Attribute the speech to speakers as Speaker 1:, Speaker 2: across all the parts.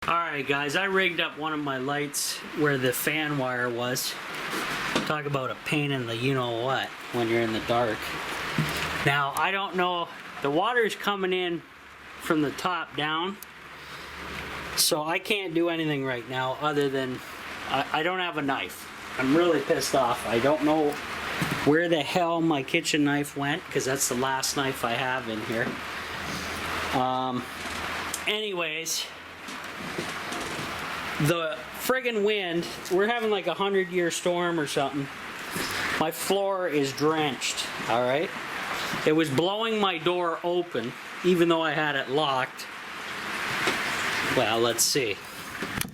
Speaker 1: Alright guys, I rigged up one of my lights where the fan wire was. Talk about a pain in the you-know-what when you're in the dark. Now, I don't know, the water's coming in from the top down, so I can't do anything right now other than, I don't have a knife. I'm really pissed off. I don't know where the hell my kitchen knife went, because that's the last knife I have in here. Anyways, the friggin' wind, we're having like a 100-year storm or something. My floor is drenched, alright? It was blowing my door open, even though I had it locked. Well, let's see.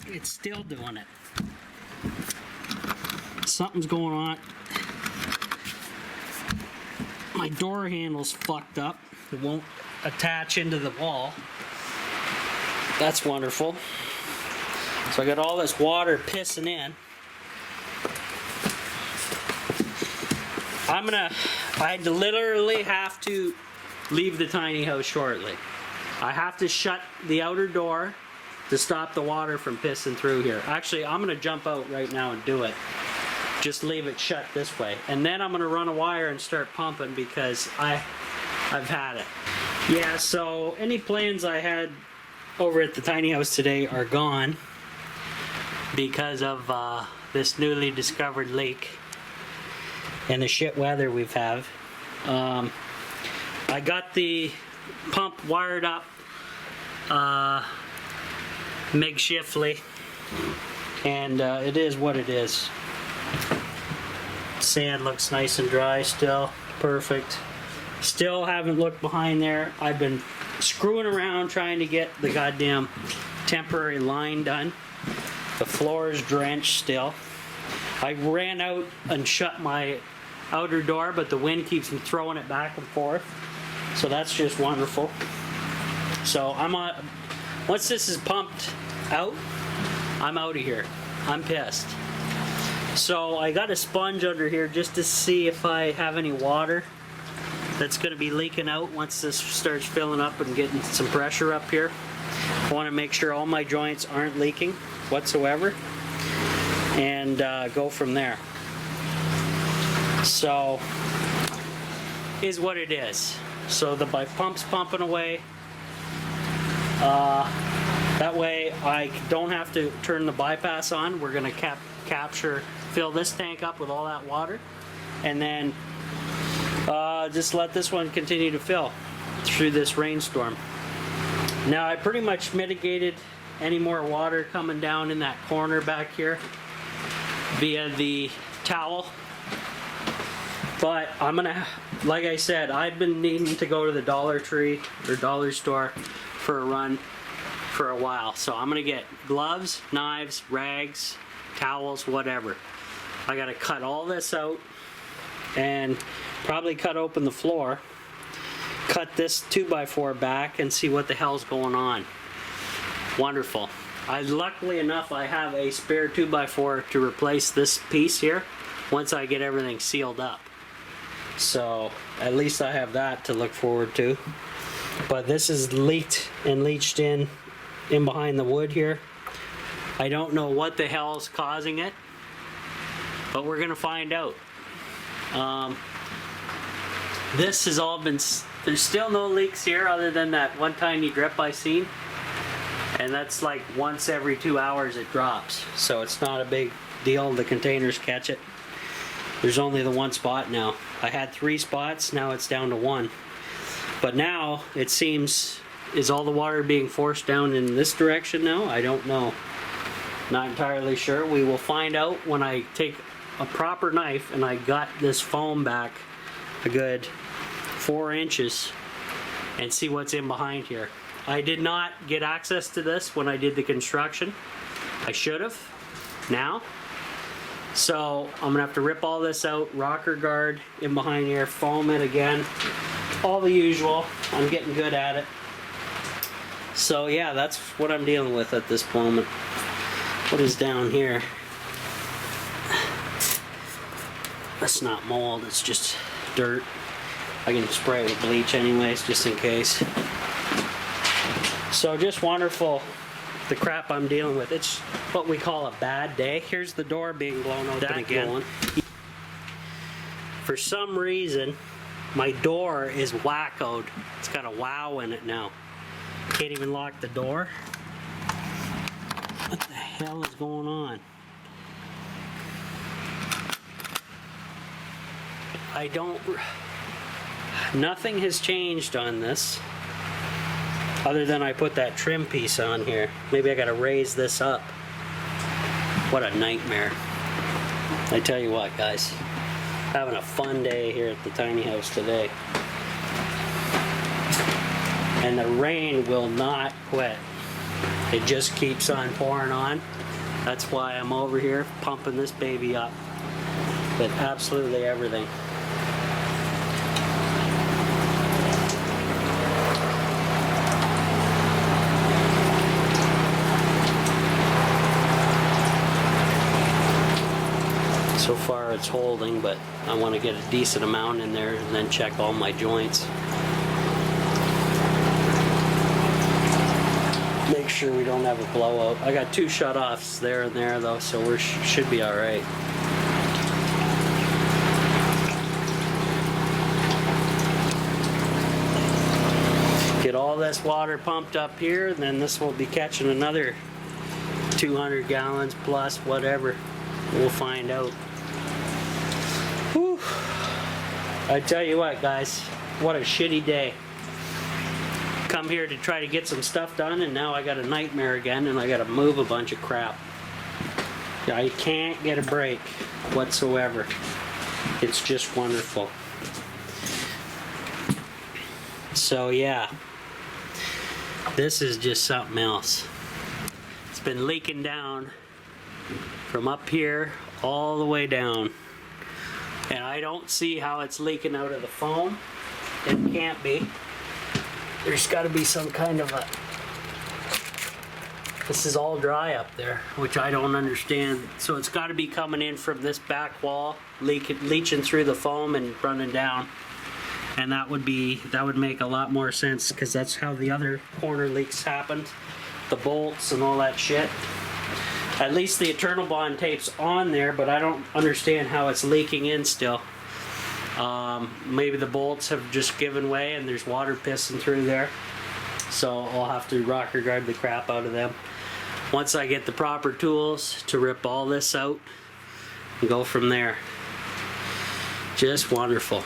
Speaker 1: It's still doing it. Something's going on. My door handle's fucked up. It won't attach into the wall. That's wonderful. So I got all this water pissing in. I literally have to leave the tiny house shortly. I have to shut the outer door to stop the water from pissing through here. Actually, I'm gonna jump out right now and do it. Just leave it shut this way. And then I'm gonna run a wire and start pumping because I've had it. Yeah, so any plans I had over at the tiny house today are gone because of this newly discovered leak and the shit weather we've had. I got the pump wired up makeshiftly, and it is what it is. Sand looks nice and dry still, perfect. Still haven't looked behind there. I've been screwing around trying to get the goddamn temporary line done. The floor is drenched still. I ran out and shut my outer door, but the wind keeps me throwing it back and forth. So that's just wonderful. So once this is pumped out, I'm out of here. I'm pissed. So I got a sponge under here just to see if I have any water that's going to be leaking out once this starts filling up and getting some pressure up here. I want to make sure all my joints aren't leaking whatsoever, and go from there. So is what it is. So the pump's pumping away. That way I don't have to turn the bypass on. We're going to fill this tank up with all that water, and then just let this one continue to fill through this rainstorm. Now I pretty much mitigated any more water coming down in that corner back here via the towel. But I'm gonna, like I said, I've been needing to go to the Dollar Tree or Dollar Store for a run for a while. So I'm gonna get gloves, knives, rags, towels, whatever. I gotta cut all this out and probably cut open the floor, cut this 2x4 back and see what the hell's going on. Wonderful. Luckily enough, I have a spare 2x4 to replace this piece here once I get everything sealed up. So at least I have that to look forward to. But this is leaked and leached in behind the wood here. I don't know what the hell is causing it, but we're gonna find out. This has all been, there's still no leaks here other than that one tiny drip I seen, and that's like once every 2 hours it drops, so it's not a big deal. The containers catch it. There's only the one spot now. I had 3 spots, now it's down to 1. But now it seems, is all the water being forced down in this direction now? I don't know. Not entirely sure. We will find out when I take a proper knife and I got this foam back a good 4 inches and see what's in behind here. I did not get access to this when I did the construction. I should have now. So I'm gonna have to rip all this out, rocker guard in behind here, foam it again, all the usual. I'm getting good at it. So yeah, that's what I'm dealing with at this moment. What is down here? That's not mold, it's just dirt. I can spray it with bleach anyways, just in case. So just wonderful the crap I'm dealing with. It's what we call a bad day. Here's the door being blown open again. For some reason, my door is wackoed. It's got a wow in it now. Can't even lock the door. What the hell is going on? Nothing has changed on this other than I put that trim piece on here. Maybe I gotta raise this up. What a nightmare. I tell you what, guys, having a fun day here at the tiny house today. And the rain will not quit. It just keeps on pouring on. That's why I'm over here pumping this baby up with absolutely everything. So far it's holding, but I want to get a decent amount in there and then check all my joints. Make sure we don't have a blowout. I got 2 shut-offs there and there though, so we should be alright. Get all this water pumped up here, and then this will be catching another 200 gallons plus, whatever. We'll find out. Whew. I tell you what, guys, what a shitty day. Come here to try to get some stuff done, and now I got a nightmare again, and I got to move a bunch of crap. I can't get a break whatsoever. It's just wonderful. So yeah, this is just something else. It's been leaking down from up here all the way down, and I don't see how it's leaking out of the foam. It can't be. There's got to be some kind of a... This is all dry up there, which I don't understand. So it's got to be coming in from this back wall, leaching through the foam and running down. And that would make a lot more sense, because that's how the other corner leaks happened. The bolts and all that shit. At least the Eternal Bond tape's on there, but I don't understand how it's leaking in still. Maybe the bolts have just given way and there's water pissing through there. So I'll have to rocker guard the crap out of them. Once I get the proper tools to rip all this out and go from there. Just wonderful.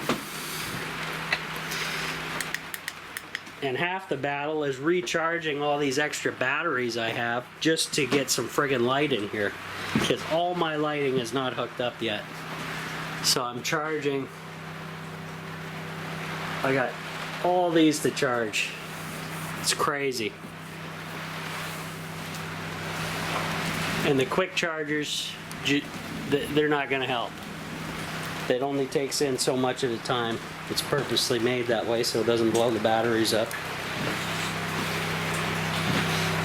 Speaker 1: And half the battle is recharging all these extra batteries I have just to get some friggin' light in here, because all my lighting is not hooked up yet. So I'm charging. I got all these to charge. It's crazy. And the quick chargers, they're not going to help. It only takes in so much at a time. It's purposely made that way so it doesn't blow the batteries up.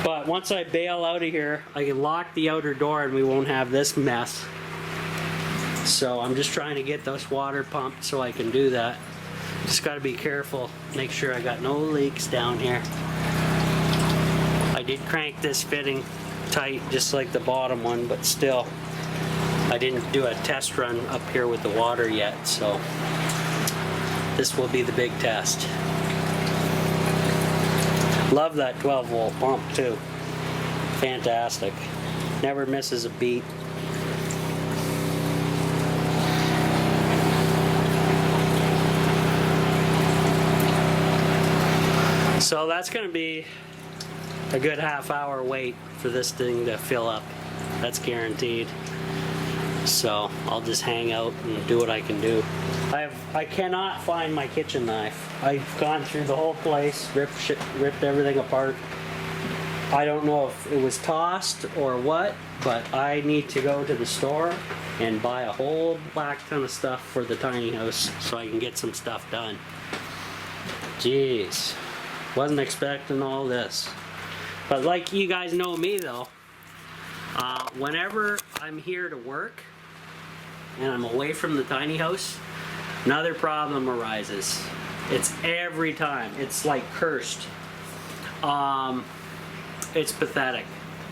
Speaker 1: But once I bail out of here, I can lock the outer door and we won't have this mess. So I'm just trying to get this water pumped so I can do that. Just got to be careful, make sure I got no leaks down here. I did crank this fitting tight just like the bottom one, but still I didn't do a test run up here with the water yet, so this will be the big test. Love that 12-volt pump too. Fantastic. Never misses a beat. So that's going to be a good half-hour wait for this thing to fill up. That's guaranteed. So I'll just hang out and do what I can do. I cannot find my kitchen knife. I've gone through the whole place, ripped everything apart. I don't know if it was tossed or what, but I need to go to the store and buy a whole black ton of stuff for the tiny house so I can get some stuff done. Jeez. Wasn't expecting all this. But like you guys know me though, whenever I'm here to work and I'm away from the tiny house, another problem arises. It's every time. It's like cursed. It's pathetic.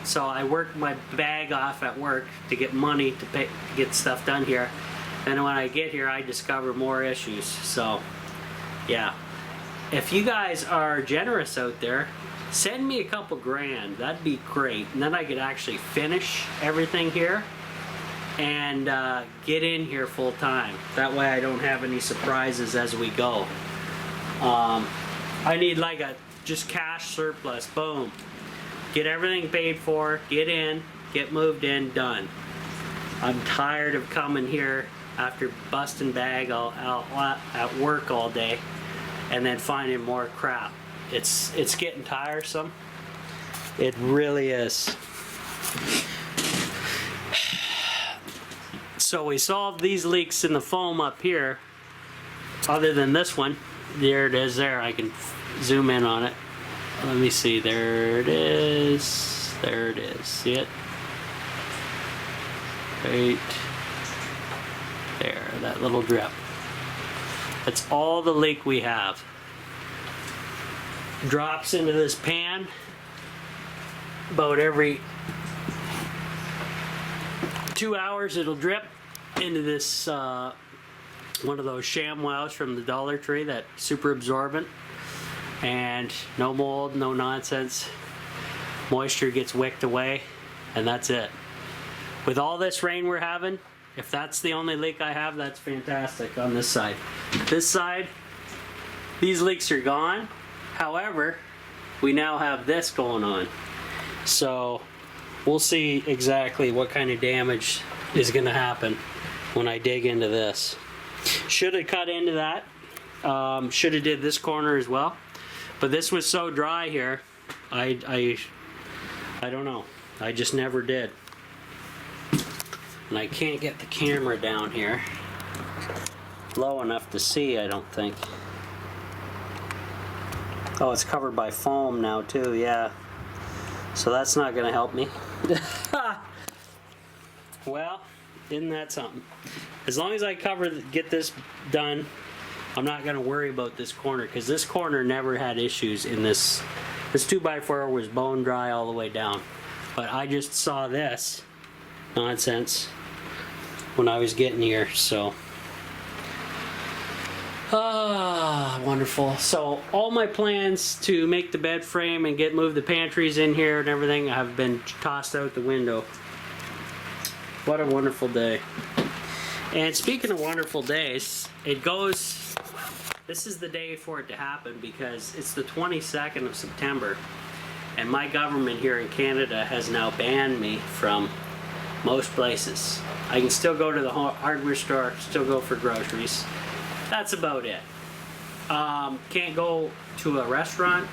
Speaker 1: So I work my bag off at work to get money to pay, get stuff done here. And when I get here, I discover more issues. So, yeah. If you guys are generous out there, send me a couple grand. That'd be great. And then I could actually finish everything here and get in here full time. That way I don't have any surprises as we go. I need like a just cash surplus. Boom. Get everything paid for, get in, get moved in, done. I'm tired of coming here after busting bag at work all day and then finding more crap. It's getting tiresome. It really is. So we solved these leaks in the foam up here. Other than this one, there it is there. I can zoom in on it. Let me see, there it is. There it is. See it? Right there, that little drip. That's all the leak we have. Drops into this pan about every 2 hours. It'll drip into this one of those ShamWows from the Dollar Tree, that super absorbent, and no mold, no nonsense. Moisture gets wicked away, and that's it. With all this rain we're having, if that's the only leak I have, that's fantastic on this side. This side, these leaks are gone. However, we now have this going on. So we'll see exactly what kind of damage is going to happen when I dig into this. Should have cut into that. Should have did this corner as well. But this was so dry here, I don't know. I just never did. And I can't get the camera down here low enough to see, I don't think. Oh, it's covered by foam now too, yeah. So that's not gonna help me. Well, isn't that something? As long as I get this done, I'm not gonna worry about this corner, because this corner never had issues in this. This 2x4 was bone dry all the way down. But I just saw this nonsense when I was getting here, so. Wonderful. So all my plans to make the bed frame and move the pantries in here and everything have been tossed out the window. What a wonderful day. And speaking of wonderful days, this is the day for it to happen, because it's the 22nd of September, and my government here in Canada has now banned me from most places. I can still go to the hardware store, still go for groceries. That's about it. Can't go to a restaurant,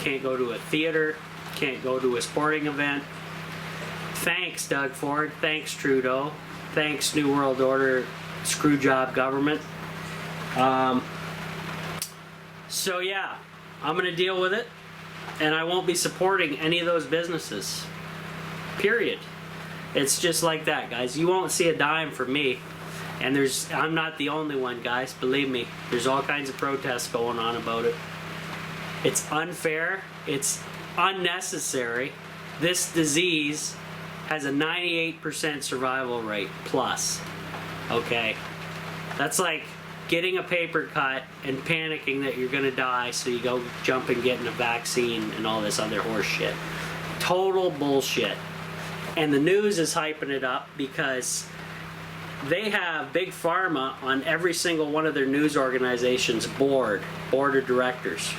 Speaker 1: can't go to a theater, can't go to a sporting event. Thanks, Doug Ford. Thanks, Trudeau. Thanks, New World Order screwjob government. So yeah, I'm gonna deal with it, and I won't be supporting any of those businesses. Period. It's just like that, guys. You won't see a dime from me. And I'm not the only one, guys. Believe me, there's all kinds of protests going on about it. It's unfair. It's unnecessary. This disease has a 98% survival rate plus. Okay? That's like getting a paper cut and panicking that you're gonna die, so you go jump and getting a vaccine and all this other horse shit. Total bullshit. And the news is hyping it up because they have Big Pharma on every single one of their news organizations' board of directors.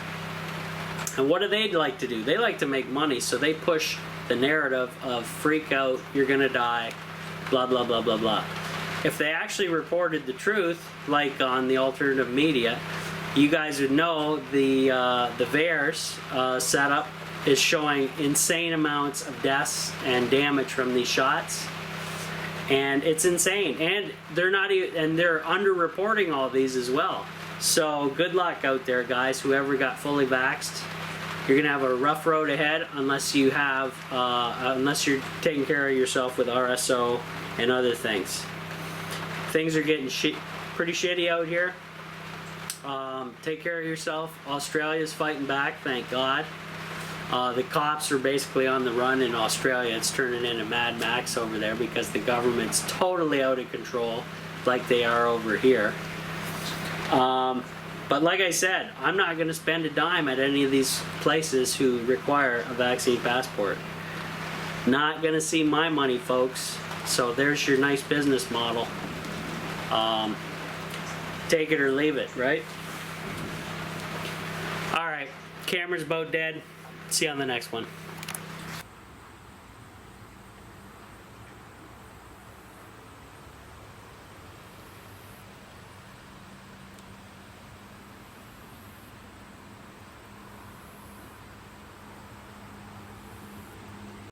Speaker 1: And what do they like to do? They like to make money, so they push the narrative of freak out, you're gonna die, blah blah blah blah blah. If they actually reported the truth, like on the alternative media, you guys would know the VAERS setup is showing insane amounts of deaths and damage from these shots. And it's insane, and they're underreporting all these as well. So good luck out there, guys. Whoever got fully vaxxed, you're gonna have a rough road ahead unless you have, unless you're taking care of yourself with RSO and other things. Things are getting pretty shitty out here. Take care of yourself. Australia's fighting back, thank God. The cops are basically on the run in Australia. It's turning into Mad Max over there because the government's totally out of control, like they are over here. But like I said, I'm not going to spend a dime at any of these places who require a vaccine passport. Not going to see my money, folks. So there's your nice business model. Take it or leave it, right? All right, camera's about dead. See you on the next one.